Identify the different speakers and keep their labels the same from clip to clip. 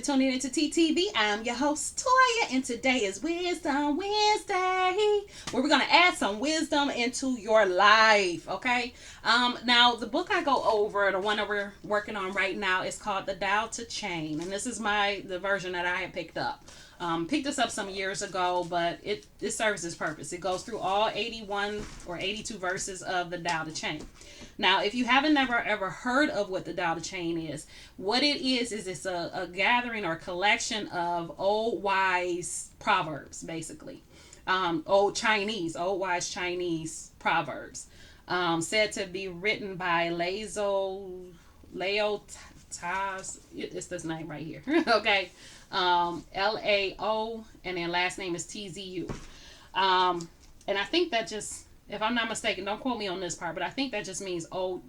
Speaker 1: for tuning into TTV. I'm your host, Toya, and today is Wisdom Wednesday, where we're going to add some wisdom into your life, okay? Now, the book I go over, the one that we're working on right now, is called the Tao Te Ching, and this is the version that I had picked up. Picked this up some years ago, but it serves its purpose. It goes through all 81 or 82 verses of the Tao Te Ching. Now, if you haven't never ever heard of what the Tao Te Ching is, what it is it's a gathering or collection of old wise proverbs, basically. Old wise Chinese proverbs. Said to be written by Leo Taz. It's this name right here. Okay. Lao, and then last name is Tzu. And I think that just, if I'm not mistaken, don't quote me on this part, but I think that just means old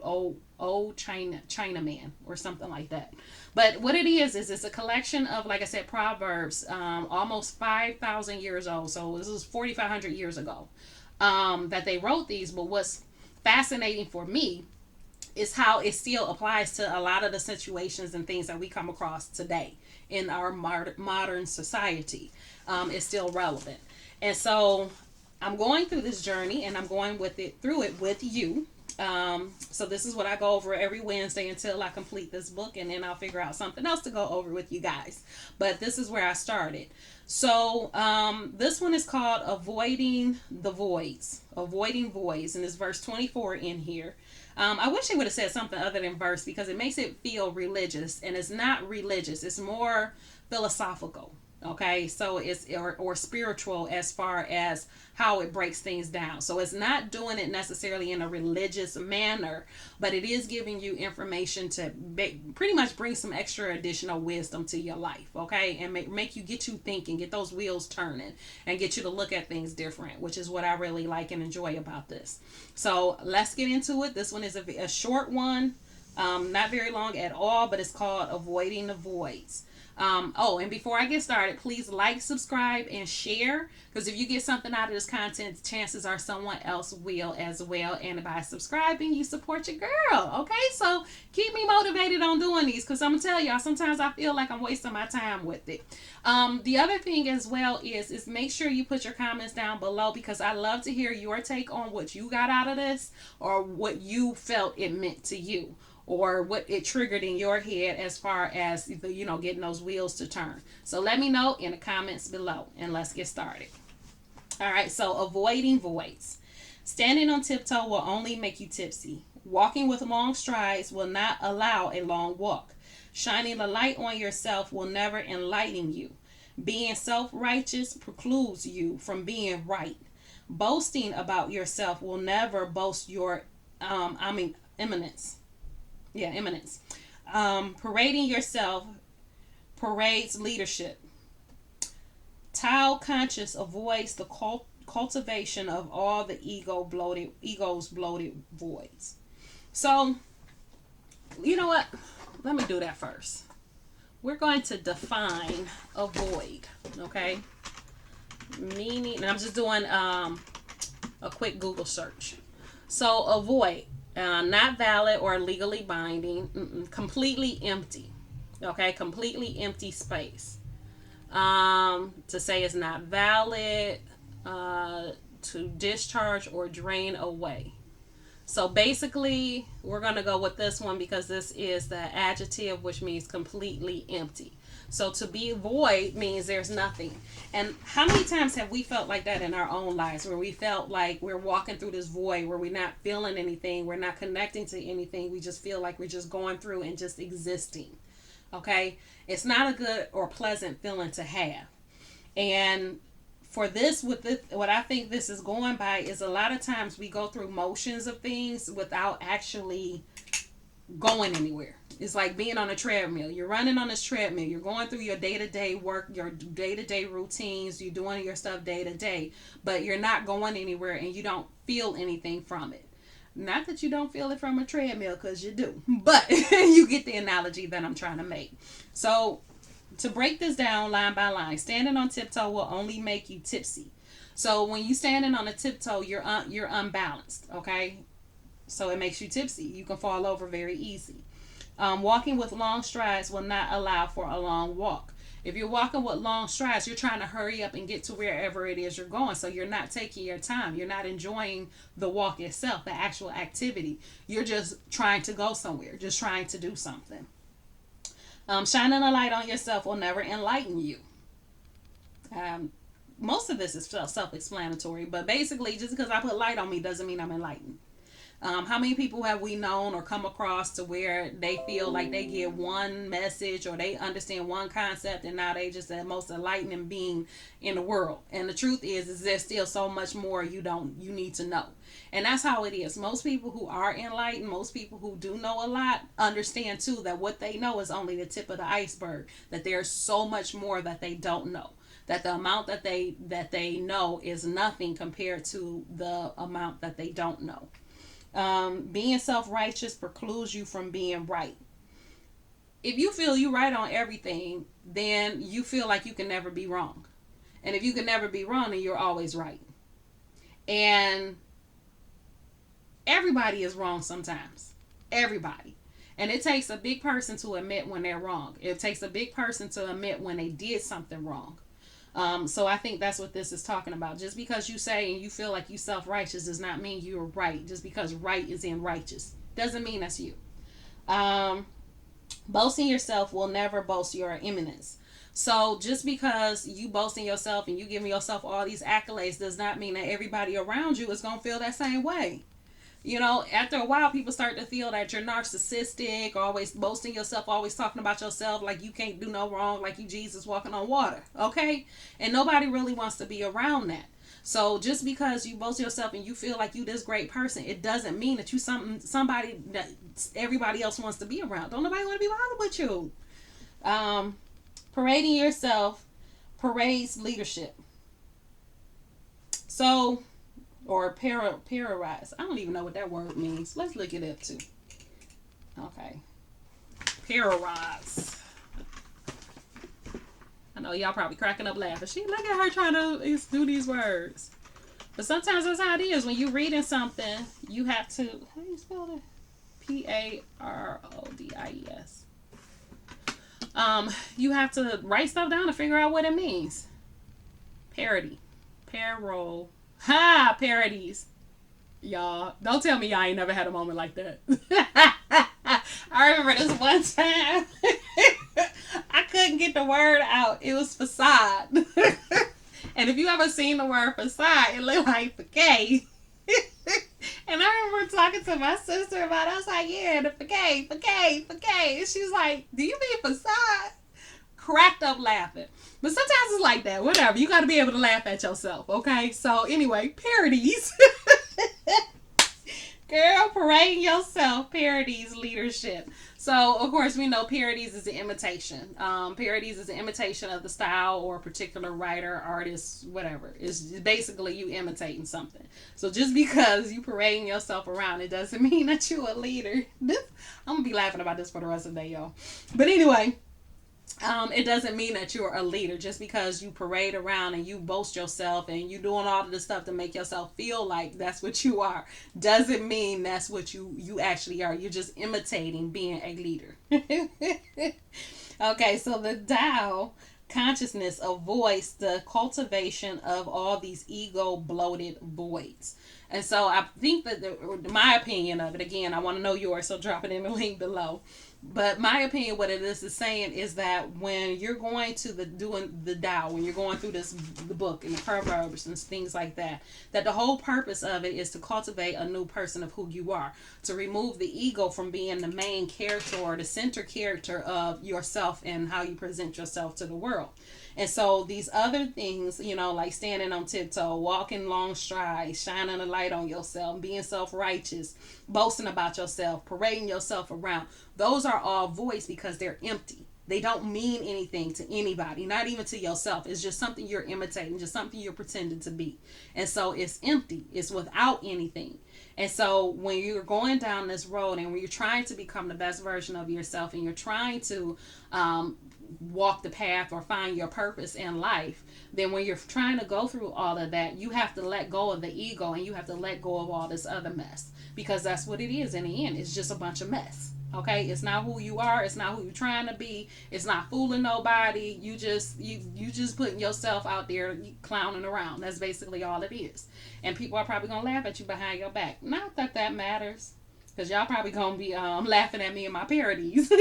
Speaker 1: Chinaman or something like that. But what it is it's a collection of, like I said, proverbs, almost 5,000 years old. So this was 4,500 years ago, that they wrote these. But what's fascinating for me is how it still applies to a lot of the situations and things that we come across today in our modern society. It's still relevant. And so I'm going through this journey, and I'm going through it with you. So this is what I go over every Wednesday until I complete this book, and then I'll figure out something else to go over with you guys. But this is where I started. So this one is called Avoiding the Voids. Avoiding Voids, and it's verse 24 in here. I wish they would have said something other than verse, because it makes it feel religious, and it's not religious. It's more philosophical. Okay, so it's or spiritual as far as how it breaks things down. So it's not doing it necessarily in a religious manner, but it is giving you information to pretty much bring some extra additional wisdom to your life. Okay, and make you get you thinking, get those wheels turning, and get you to look at things different, which is what I really like and enjoy about this. So let's get into it. This one is a short one, not very long at all, but it's called Avoiding the Voids. And before I get started, please like, subscribe, and share, because if you get something out of this content, chances are someone else will as well. And by subscribing, you support your girl. Okay, so keep me motivated on doing these, because I'm gonna tell y'all, sometimes I feel like I'm wasting my time with it. The other thing as well is make sure you put your comments down below, because I love to hear your take on what you got out of this, or what you felt it meant to you, or what it triggered in your head as far as, getting those wheels to turn. So let me know in the comments below, and let's get started. All right, so avoiding voids. Standing on tiptoe will only make you tipsy. Walking with long strides will not allow a long walk. Shining the light on yourself will never enlighten you. Being self-righteous precludes you from being right. Boasting about yourself will never boast your eminence. Eminence. Parading yourself parades leadership. Tao conscious avoids the cultivation of all the ego's bloated voids. So, you know what? Let me do that first. We're going to define a void, okay? Meaning, and I'm just doing a quick Google search. So, a void. Not valid or legally binding. Completely empty. Okay, completely empty space. To say it's not valid, to discharge or drain away. So basically, we're going to go with this one, because this is the adjective, which means completely empty. So to be void means there's nothing. And how many times have we felt like that in our own lives, where we felt like we're walking through this void, where we're not feeling anything, we're not connecting to anything, we just feel like we're just going through and just existing. Okay? It's not a good or pleasant feeling to have. And for this, what I think this is going by is, a lot of times we go through motions of things without actually going anywhere. It's like being on a treadmill. You're running on this treadmill. You're going through your day-to-day work, your day-to-day routines. You're doing your stuff day-to-day, but you're not going anywhere, and you don't feel anything from it. Not that you don't feel it from a treadmill, because you do, but you get the analogy that I'm trying to make. So to break this down line by line, standing on tiptoe will only make you tipsy. So when you standing on a tiptoe, you're unbalanced, okay? So it makes you tipsy. You can fall over very easy. Walking with long strides will not allow for a long walk. If you're walking with long strides, you're trying to hurry up and get to wherever it is you're going. So you're not taking your time. You're not enjoying the walk itself, the actual activity. You're just trying to go somewhere, just trying to do something. Shining a light on yourself will never enlighten you. Um, Most of this is self-explanatory, but basically, just because I put light on me doesn't mean I'm enlightened. How many people have we known or come across to where they feel like they get one message or they understand one concept and now they just the most enlightening being in the world? And the truth is there's still so much more you need to know. And that's how it is. Most people who are enlightened, most people who do know a lot, understand too that what they know is only the tip of the iceberg. That there's so much more that they don't know. That the amount that they know is nothing compared to the amount that they don't know. Being self-righteous precludes you from being right. If you feel you right on everything, then you feel like you can never be wrong. And if you can never be wrong, then you're always right. And everybody is wrong sometimes. Everybody. And it takes a big person to admit when they're wrong. It takes a big person to admit when they did something wrong. So I think that's what this is talking about. Just because you say and you feel like you self-righteous does not mean you're right. Just because right is in righteous doesn't mean that's you. Boasting yourself will never boast your eminence. So just because you boast in yourself and you giving yourself all these accolades does not mean that everybody around you is going to feel that same way. You know, after a while, people start to feel that you're narcissistic, always boasting yourself, always talking about yourself like you can't do no wrong, like you Jesus walking on water, okay? And nobody really wants to be around that. So just because you boast yourself and you feel like you this great person, it doesn't mean that you somebody that everybody else wants to be around. Don't nobody want to be bothered with you. Parading yourself parades leadership. So or pararise. I don't even know what that word means. Let's look it up too. Okay. Pararise. I know y'all probably cracking up laughing. Look at her trying to do these words. But sometimes that's how it is. When you're reading something, you have to, how do you spell that? Parodies. You have to write stuff down to figure out what it means. Parody. Parodies. Y'all, don't tell me y'all ain't never had a moment like that. I remember this one time I couldn't get the word out. It was facade. And if you ever seen the word facade, it looked like facade. And I remember talking to my sister about it. I was like, yeah, the facade. And she was like, do you mean facade? Cracked up laughing. But sometimes it's like that. Whatever. You got to be able to laugh at yourself. Okay. So anyway, parodies. Girl, parading yourself. Parodies leadership. So of course we know parodies is an imitation. Parodies is an imitation of the style or a particular writer, artist, whatever. It's basically you imitating something. So just because you parading yourself around, it doesn't mean that you're a leader. I'm gonna be laughing about this for the rest of the day, y'all. But anyway. It doesn't mean that you're a leader just because you parade around and you boast yourself and you doing all of this stuff to make yourself feel like that's what you are. Doesn't mean that's what you actually are. You're just imitating being a leader. Okay, so the Tao consciousness avoids the cultivation of all these ego bloated voids. And so I think that my opinion of it, again, I want to know yours, so drop it in the link below. But my opinion, what it is saying is that when you're going to doing the Tao, when you're going through the book and the Proverbs and things like that the whole purpose of it is to cultivate a new person of who you are, to remove the ego from being the main character or the center character of yourself and how you present yourself to the world. And so these other things, like standing on tiptoe, walking long strides, shining a light on yourself, being self-righteous, boasting about yourself, parading yourself around, those are all voids because they're empty. They don't mean anything to anybody, not even to yourself. It's just something you're imitating, just something you're pretending to be. And so it's empty. It's without anything. And so when you're going down this road and when you're trying to become the best version of yourself and you're trying to walk the path or find your purpose in life, then when you're trying to go through all of that, you have to let go of the ego and you have to let go of all this other mess, because that's what it is in the end. It's just a bunch of mess. Okay, it's not who you are. It's not who you're trying to be. It's not fooling nobody. You just putting yourself out there clowning around. That's basically all it is. And people are probably gonna laugh at you behind your back. Not that that matters, cause y'all probably gonna be laughing at me in my parodies.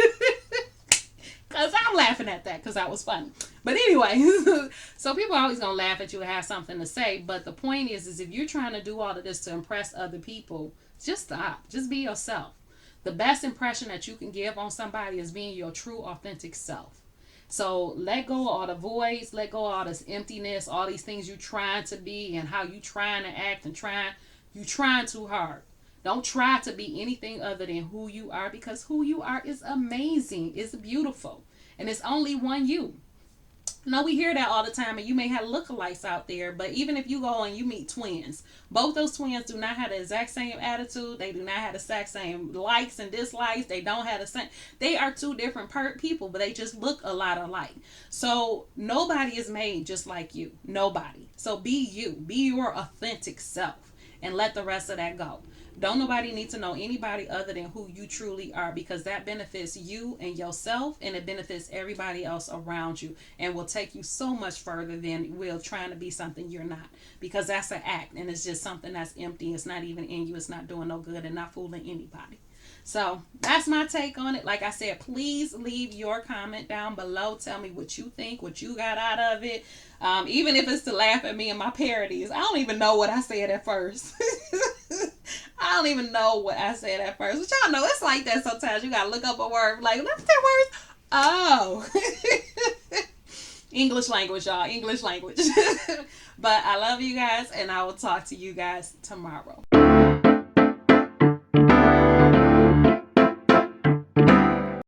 Speaker 1: Cause I'm laughing at that because that was funny. But anyway, so people are always gonna laugh at you and have something to say. But the point is if you're trying to do all of this to impress other people, just stop. Just be yourself. The best impression that you can give on somebody is being your true, authentic self. So let go of all the voids, let go of all this emptiness, all these things you trying to be and how you trying to act and you trying too hard. Don't try to be anything other than who you are, because who you are is amazing. It's beautiful. And it's only one you. No, we hear that all the time, and you may have lookalikes out there, but even if you go and you meet twins, both those twins do not have the exact same attitude. They do not have the exact same likes and dislikes. They don't have the same. They are two different people, but they just look a lot alike. So nobody is made just like you. Nobody. So be you. Be your authentic self, and let the rest of that go. Don't nobody need to know anybody other than who you truly are, because that benefits you and yourself, and it benefits everybody else around you, and will take you so much further than will trying to be something you're not, because that's an act and it's just something that's empty. It's not even in you. It's not doing no good and not fooling anybody. So that's my take on it. Like I said, please leave your comment down below. Tell me what you think, what you got out of it. Even if it's to laugh at me and my parodies. I don't even know what I said at first. I don't even know what I said at first. But y'all know it's like that sometimes. You got to look up a word. Like, what's that word? Oh. English language, y'all. English language. But I love you guys, and I will talk to you guys tomorrow.